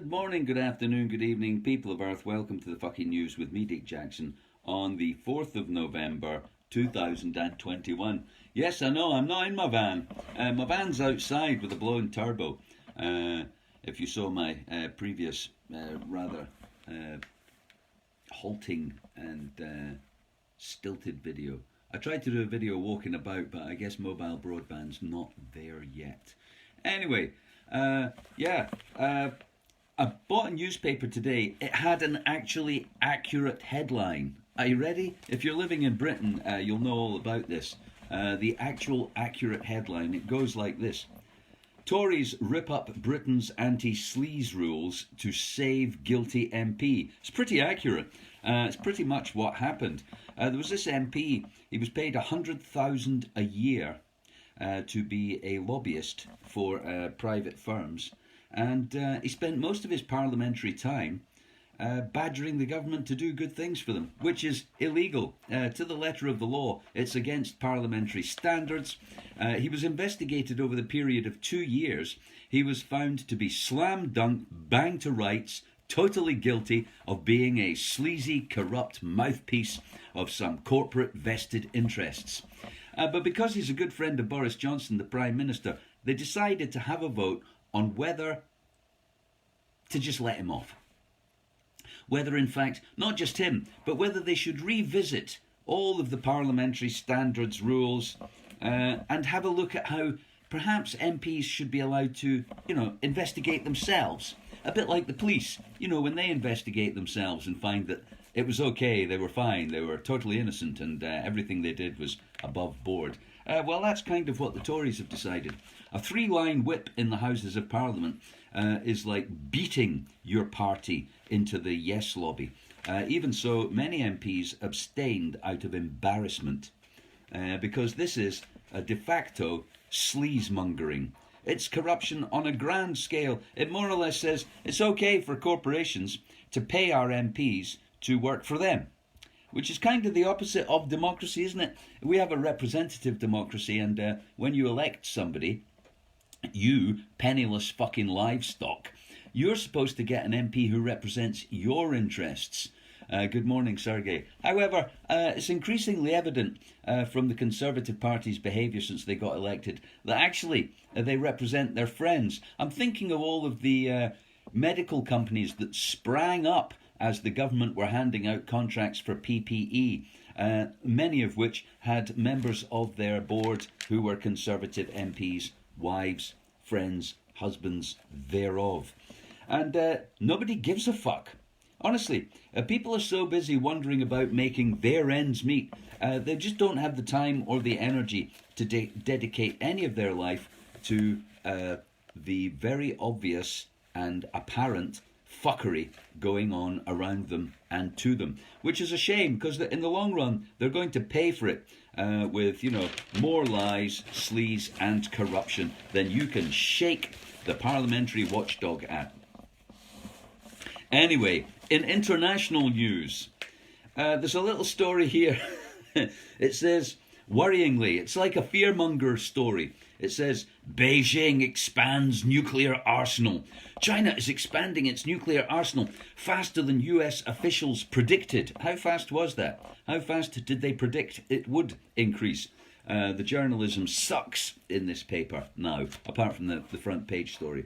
Good morning, good afternoon, good evening, people of Earth. Welcome to the FKN NEWZ with me, Dick Jackson, on the 4th of November 2021. Yes, I know, I'm not in my van. My van's outside with a blown turbo. If you saw my previous rather halting and stilted video. I tried to do a video walking about, but I guess mobile broadband's not there yet. Anyway, I bought a newspaper today. It had an actually accurate headline. Are you ready? If you're living in Britain, you'll know all about this. The actual accurate headline, it goes like this. Tories rip up Britain's anti-sleaze rules to save guilty MP. It's pretty accurate. It's pretty much what happened. There was this MP, he was paid $100,000 a year to be a lobbyist for private firms. And he spent most of his parliamentary time badgering the government to do good things for them, which is illegal. To the letter of the law, it's against parliamentary standards. He was investigated over the period of 2 years. He was found to be slam dunk, bang to rights, totally guilty of being a sleazy, corrupt mouthpiece of some corporate vested interests. But because he's a good friend of Boris Johnson, the Prime Minister, they decided to have a vote on whether to just let him off. Whether, in fact, not just him, but whether they should revisit all of the parliamentary standards, rules, and have a look at how perhaps MPs should be allowed to, investigate themselves. A bit like the police, when they investigate themselves and find that it was okay, they were fine, they were totally innocent, and everything they did was above board. Well, that's kind of what the Tories have decided. A 3-line whip in the Houses of Parliament is like beating your party into the yes lobby. Even so, many MPs abstained out of embarrassment because this is a de facto sleazemongering. It's corruption on a grand scale. It more or less says it's okay for corporations to pay our MPs to work for them, which is kind of the opposite of democracy, isn't it? We have a representative democracy, and when you elect somebody, you, penniless fucking livestock, you're supposed to get an MP who represents your interests. Good morning, Sergey. However, it's increasingly evident from the Conservative Party's behaviour since they got elected that actually they represent their friends. I'm thinking of all of the medical companies that sprang up as the government were handing out contracts for PPE, many of which had members of their board who were Conservative MPs, wives, friends, husbands thereof. And nobody gives a fuck. Honestly, people are so busy wondering about making their ends meet, they just don't have the time or the energy to dedicate any of their life to the very obvious and apparent fuckery going on around them and to them, which is a shame because in the long run they're going to pay for it with more lies, sleaze and corruption than you can shake the parliamentary watchdog at. Anyway, in international news, there's a little story here. It says, worryingly, it's like a fearmonger story. It says, Beijing expands nuclear arsenal. China is expanding its nuclear arsenal faster than US officials predicted. How fast was that? How fast did they predict it would increase? The journalism sucks in this paper now, apart from the front page story.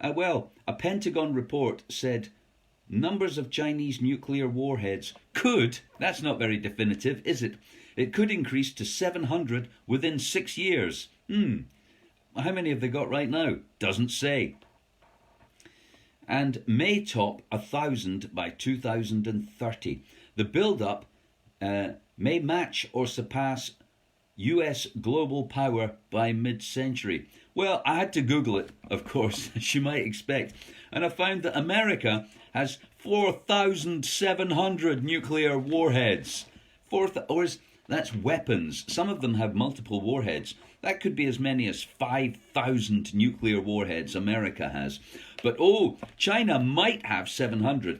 Well, a Pentagon report said numbers of Chinese nuclear warheads could, that's not very definitive, is it? It could increase to 700 within 6 years. How many have they got right now? Doesn't say. And may top 1,000 by 2030. The build-up may match or surpass US global power by mid-century. Well, I had to Google it, of course, as you might expect. And I found that America has 4,700 nuclear warheads. That's weapons. Some of them have multiple warheads. That could be as many as 5,000 nuclear warheads America has. But China might have 700.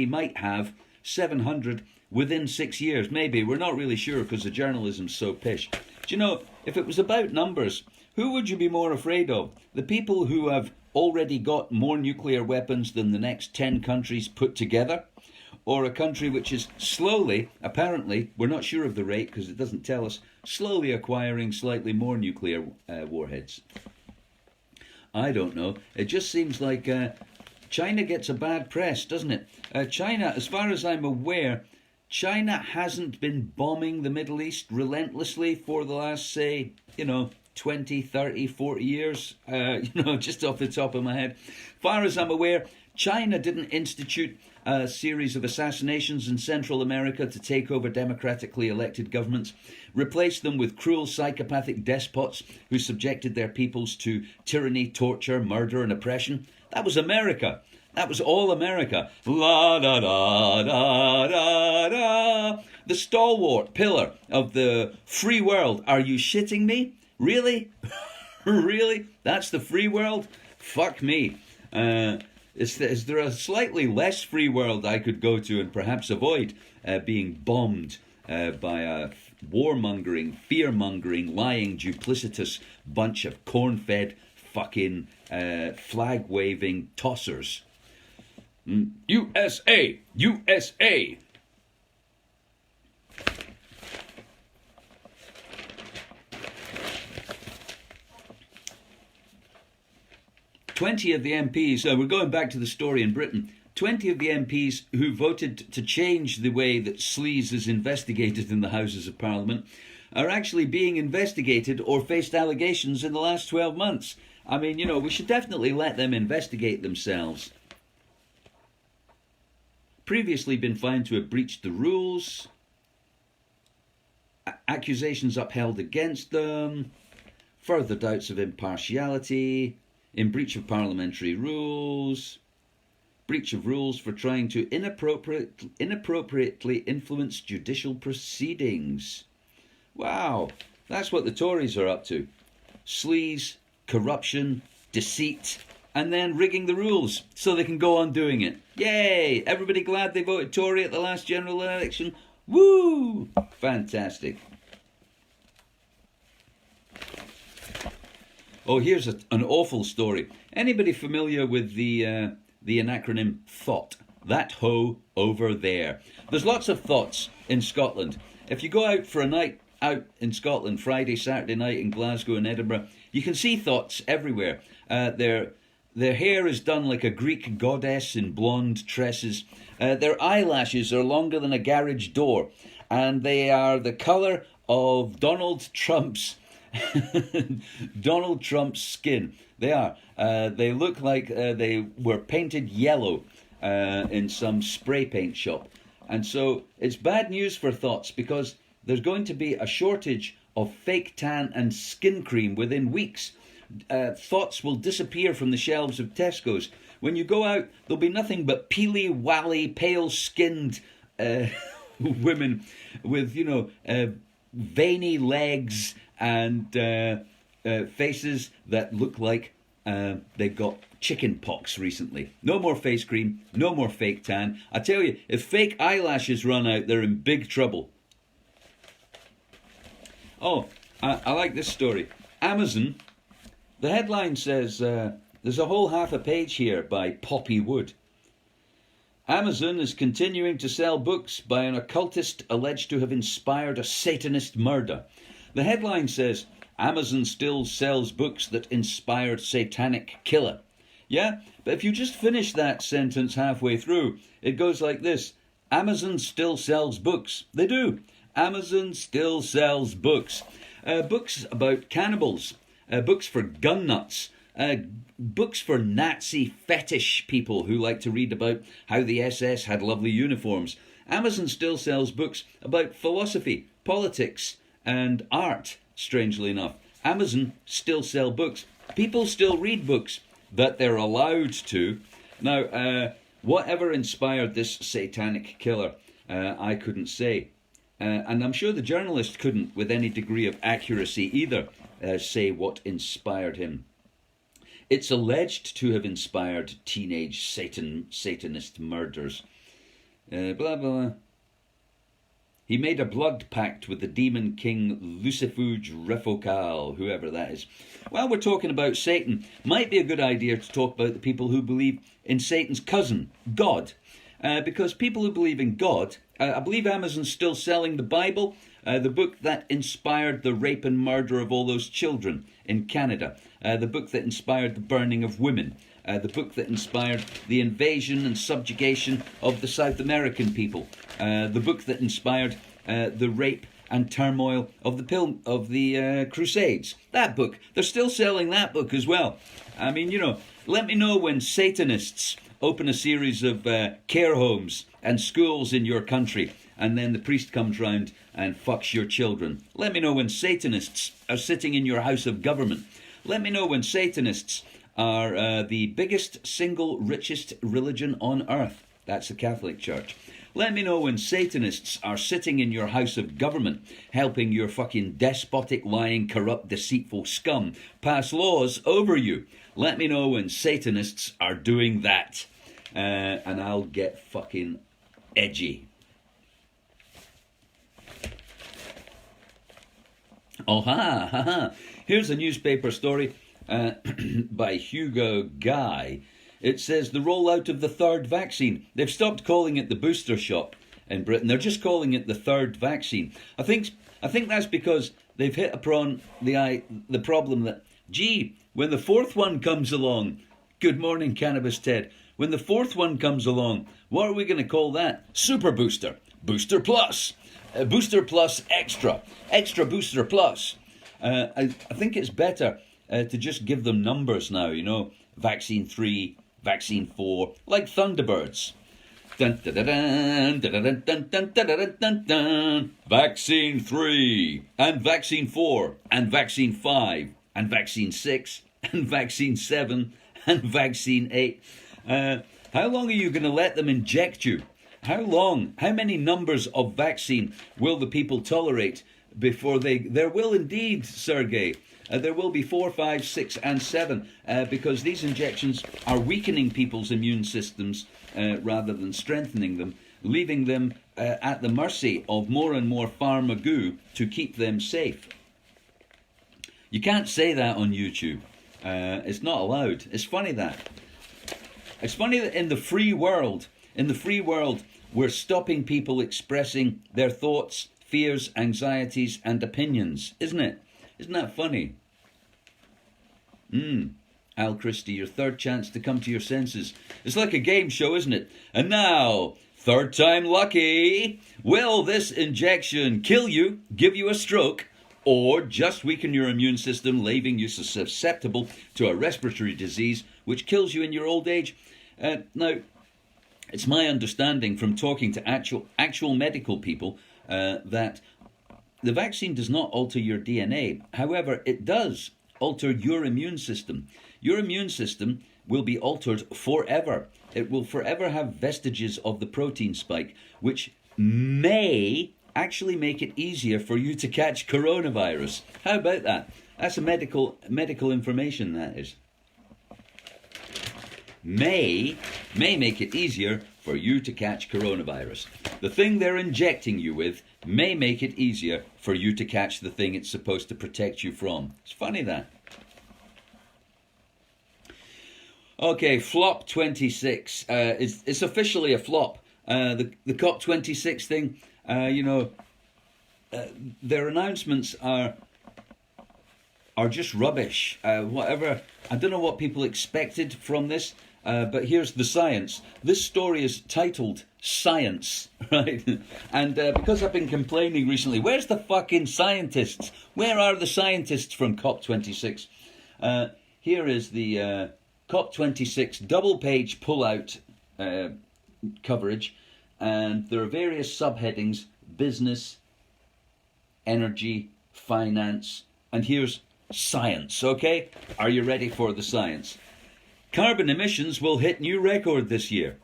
Might have 700 within 6 years. Maybe. We're not really sure because the journalism's so pish. Do you know, if it was about numbers, Who would you be more afraid of? The people who have already got more nuclear weapons than the next 10 countries put together? Or a country which is slowly, apparently, we're not sure of the rate because it doesn't tell us, slowly acquiring slightly more nuclear warheads? I don't know. It just seems like China gets a bad press, doesn't it? China, as far as I'm aware, China hasn't been bombing the Middle East relentlessly for the last, say, 20, 30, 40 years, just off the top of my head. Far as I'm aware, China didn't institute a series of assassinations in Central America to take over democratically elected governments, replace them with cruel psychopathic despots who subjected their peoples to tyranny, torture, murder and oppression. That was America. That was all America. La da da da da da. The stalwart pillar of the free world. Are you shitting me? Really? Really? That's the free world? Fuck me. Is there a slightly less free world I could go to and perhaps avoid being bombed by a warmongering, fear-mongering, lying, duplicitous bunch of corn-fed fucking flag-waving tossers? USA! USA! Of the MPs, we're going back to the story in Britain, 20 of the MPs who voted to change the way that sleaze is investigated in the Houses of Parliament are actually being investigated or faced allegations in the last 12 months. I mean, we should definitely let them investigate themselves. Previously been found to have breached the rules, accusations upheld against them, further doubts of impartiality, in breach of parliamentary rules, breach of rules for trying to inappropriately influence judicial proceedings. Wow, that's what the Tories are up to. Sleaze, corruption, deceit, and then rigging the rules so they can go on doing it. Yay! Everybody glad they voted Tory at the last general election? Woo! Fantastic. Oh, here's an awful story. Anybody familiar with the acronym THOT? That hoe over there. There's lots of thoughts in Scotland. If you go out for a night out in Scotland, Friday, Saturday night in Glasgow and Edinburgh, you can see thots everywhere. Their hair is done like a Greek goddess in blonde tresses. Their eyelashes are longer than a garage door. And they are the colour of Donald Trump's skin. They are. They look like they were painted yellow in some spray paint shop. And so it's bad news for thots because there's going to be a shortage of fake tan and skin cream within weeks. Thots will disappear from the shelves of Tesco's. When you go out, there'll be nothing but peely-wally, pale-skinned women with, veiny legs and faces that look like they've got chicken pox recently. No more face cream, no more fake tan. I tell you, if fake eyelashes run out, they're in big trouble. Oh, I like this story. Amazon, the headline says, there's a whole half a page here by Poppy Wood. Amazon is continuing to sell books by an occultist alleged to have inspired a Satanist murder. The headline says, Amazon still sells books that inspired satanic killer. Yeah, but if you just finish that sentence halfway through, it goes like this. Amazon still sells books. They do. Amazon still sells books. Books about cannibals. Books for gun nuts. Books for Nazi fetish people who like to read about how the SS had lovely uniforms. Amazon still sells books about philosophy, politics, and art, strangely enough. Amazon still sells books. People still read books that they're allowed to. Now, whatever inspired this satanic killer, I couldn't say. And I'm sure the journalist couldn't, with any degree of accuracy either, say what inspired him. It's alleged to have inspired teenage Satanist murders. Blah, blah. He made a blood pact with the demon king Lucifuge Refocal, whoever that is. While we're talking about Satan, might be a good idea to talk about the people who believe in Satan's cousin, God. Because people who believe in God, I believe Amazon's still selling the Bible, the book that inspired the rape and murder of all those children in Canada, the book that inspired the burning of women, the book that inspired the invasion and subjugation of the South American people, the book that inspired the rape and turmoil of the Crusades. That book, they're still selling that book as well. I mean, you know, let me know when Satanists open a series of care homes and schools in your country, and then the priest comes round and fucks your children. Let me know when Satanists are sitting in your house of government. Let me know when Satanists are the biggest single richest religion on earth. That's the Catholic Church. Let me know when Satanists are sitting in your house of government, helping your fucking despotic, lying, corrupt, deceitful scum pass laws over you. Let me know when Satanists are doing that. And I'll get fucking edgy. Oh, ha, ha, ha. Here's a newspaper story by Hugo Guy. It says the rollout of the third vaccine. They've stopped calling it the booster shot in Britain. They're just calling it the third vaccine. I think that's because they've hit upon the problem that, gee, when the fourth one comes along, good morning, Cannabis Ted. When the fourth one comes along, what are we going to call that? Super Booster. Booster Plus. Booster Plus Extra. Extra Booster Plus. I think it's better to just give them numbers now, you know. Vaccine 3, Vaccine 4, like Thunderbirds. Dun, dun, dun, dun, dun, dun, dun, dun, dun, dun, dun. Vaccine 3, and Vaccine 4, and Vaccine 5, and Vaccine 6, and Vaccine 7, and Vaccine 8. How long are you going to let them inject you? How long? How many numbers of vaccine will the people tolerate before there will indeed, Sergey, there will be 4, 5, 6, and 7, because these injections are weakening people's immune systems rather than strengthening them, leaving them at the mercy of more and more pharma goo to keep them safe. You can't say that on YouTube. It's not allowed. It's funny that in the free world, we're stopping people expressing their thoughts, fears, anxieties, and opinions, isn't it? Isn't that funny? Al Christie, your third chance to come to your senses. It's like a game show, isn't it? And now, third time lucky. Will this injection kill you, give you a stroke, or just weaken your immune system, leaving you susceptible to a respiratory disease which kills you in your old age? Now, it's my understanding from talking to actual medical people that the vaccine does not alter your DNA. However, it does alter your immune system. Your immune system will be altered forever. It will forever have vestiges of the protein spike, which may actually make it easier for you to catch coronavirus. How about that? That's a medical information, that is. May make it easier for you to catch coronavirus. The thing they're injecting you with may make it easier for you to catch the thing it's supposed to protect you from. It's funny that. Okay, flop 26. It's officially a flop. The COP26 thing, their announcements are just rubbish. Whatever. I don't know what people expected from this, but here's the science. This story is titled Science, right? And because I've been complaining recently, where's the fucking scientists? Where are the scientists from COP26? Here is the COP26 double-page pull-out coverage, and there are various subheadings: business, energy, finance, and here's science, okay? Are you ready for the science? Carbon emissions will hit new record this year.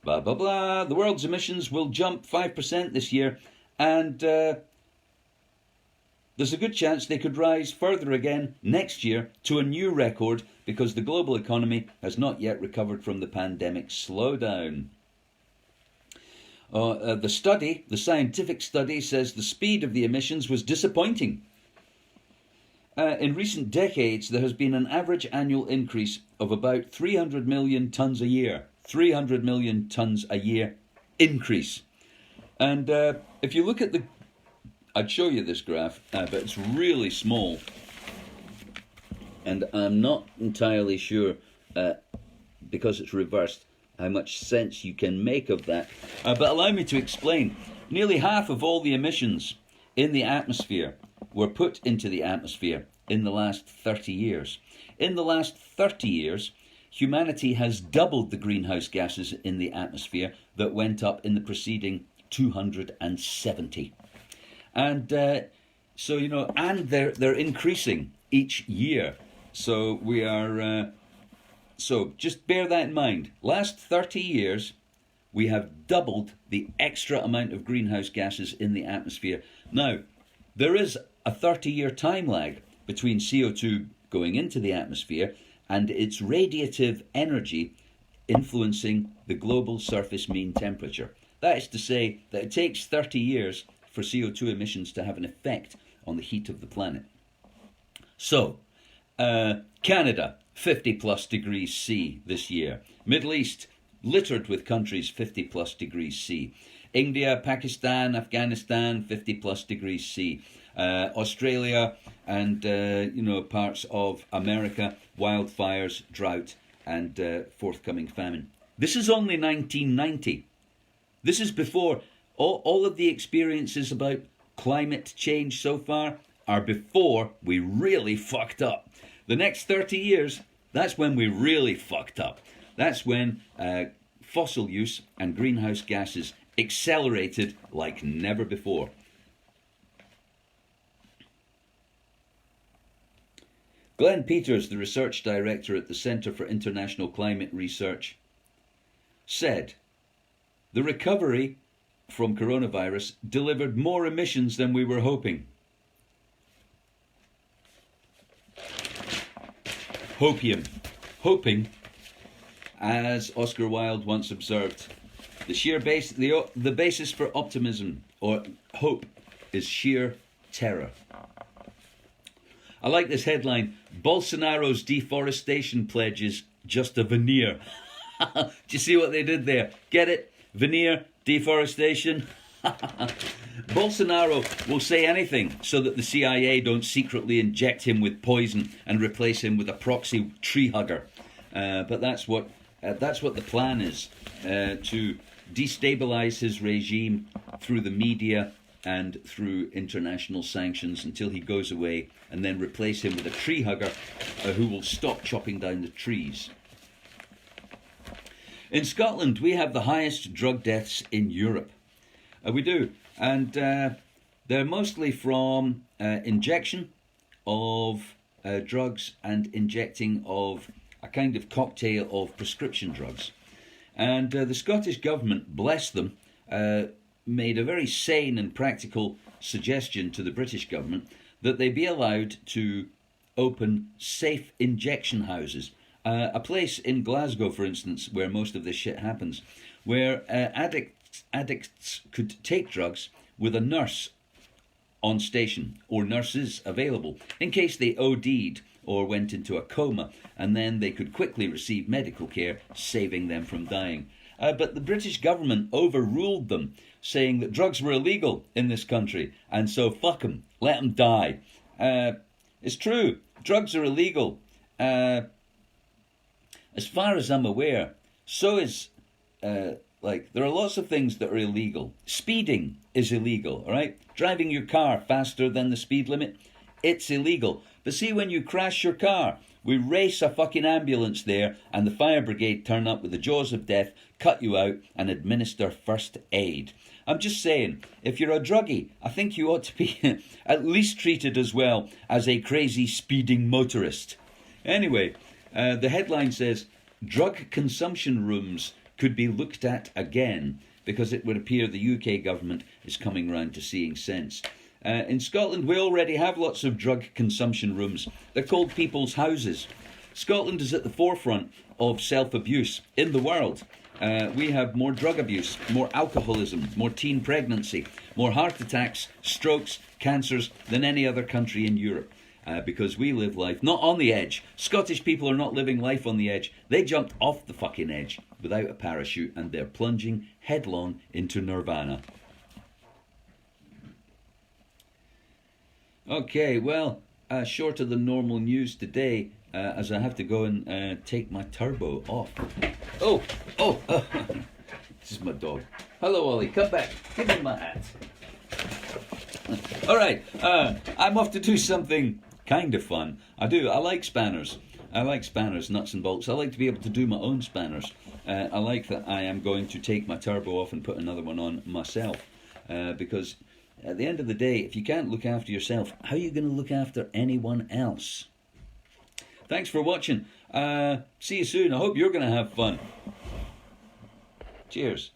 Blah, blah, blah. The world's emissions will jump 5% this year, and there's a good chance they could rise further again next year to a new record because the global economy has not yet recovered from the pandemic slowdown. The scientific study, says the speed of the emissions was disappointing. In recent decades, there has been an average annual increase of about 300 million tonnes a year. 300 million tonnes a year increase. And if you look at the... I'd show you this graph, but it's really small. And I'm not entirely sure, because it's reversed, how much sense you can make of that. But allow me to explain. Nearly half of all the emissions in the atmosphere were put into the atmosphere in the last 30 years. In the last 30 years, humanity has doubled the greenhouse gases in the atmosphere that went up in the preceding 270. And so, you know, and they're increasing each year. So we are, so just bear that in mind. Last 30 years, we have doubled the extra amount of greenhouse gases in the atmosphere. Now, there is a 30-year time lag between CO2 going into the atmosphere and its radiative energy influencing the global surface mean temperature. That is to say that it takes 30 years for CO2 emissions to have an effect on the heat of the planet. So, Canada, 50 plus degrees C this year. Middle East, littered with countries 50 plus degrees C. India, Pakistan, Afghanistan, 50 plus degrees C. Australia and parts of America, wildfires, drought and forthcoming famine. This is only 1990. This is before all of the experiences about climate change so far are before we really fucked up. The next 30 years, that's when we really fucked up. That's when fossil use and greenhouse gases accelerated like never before. Glenn Peters, the research director at the Centre for International Climate Research, said, "The recovery from coronavirus delivered more emissions than we were hoping." Hoping, as Oscar Wilde once observed, the basis for optimism or hope is sheer terror. I like this headline: Bolsonaro's deforestation pledge is just a veneer. Do you see what they did there? Get it? Veneer, deforestation. Bolsonaro will say anything so that the CIA don't secretly inject him with poison and replace him with a proxy tree hugger. But that's what the plan is, to destabilize his regime through the media and through international sanctions until he goes away, and then replace him with a tree hugger who will stop chopping down the trees. In Scotland, we have the highest drug deaths in Europe. We do. And they're mostly from injection of drugs and injecting of a kind of cocktail of prescription drugs. And the Scottish government, bless them, made a very sane and practical suggestion to the British government that they be allowed to open safe injection houses. A place in Glasgow, for instance, where most of this shit happens, where addicts could take drugs with a nurse on station or nurses available in case they OD'd or went into a coma, and then they could quickly receive medical care, saving them from dying. But the British government overruled them, saying that drugs were illegal in this country, and so fuck them, let them die. It's true, drugs are illegal. As far as I'm aware, so is, there are lots of things that are illegal. Speeding is illegal, all right? Driving your car faster than the speed limit, it's illegal. But see, when you crash your car, we race a fucking ambulance there, and the fire brigade turn up with the jaws of death, cut you out, and administer first aid. I'm just saying, if you're a druggie, I think you ought to be at least treated as well as a crazy speeding motorist. Anyway, the headline says, drug consumption rooms could be looked at again, because it would appear the UK government is coming round to seeing sense. In Scotland, we already have lots of drug consumption rooms. They're called people's houses. Scotland is at the forefront of self-abuse in the world. we have more drug abuse, more alcoholism, more teen pregnancy, more heart attacks, strokes, cancers than any other country in Europe. Because we live life not on the edge. Scottish people are not living life on the edge. They jumped off the fucking edge without a parachute and they're plunging headlong into nirvana. Okay, well, shorter than normal news today, as I have to go and take my turbo off. Oh, this is my dog. Hello, Ollie, come back. Give me my hat. All right, I'm off to do something kind of fun. I like spanners. I like spanners, nuts and bolts. I like to be able to do my own spanners. I like that I am going to take my turbo off and put another one on myself. Because at the end of the day, if you can't look after yourself, how are you going to look after anyone else? Thanks for watching. See you soon. I hope you're going to have fun. Cheers.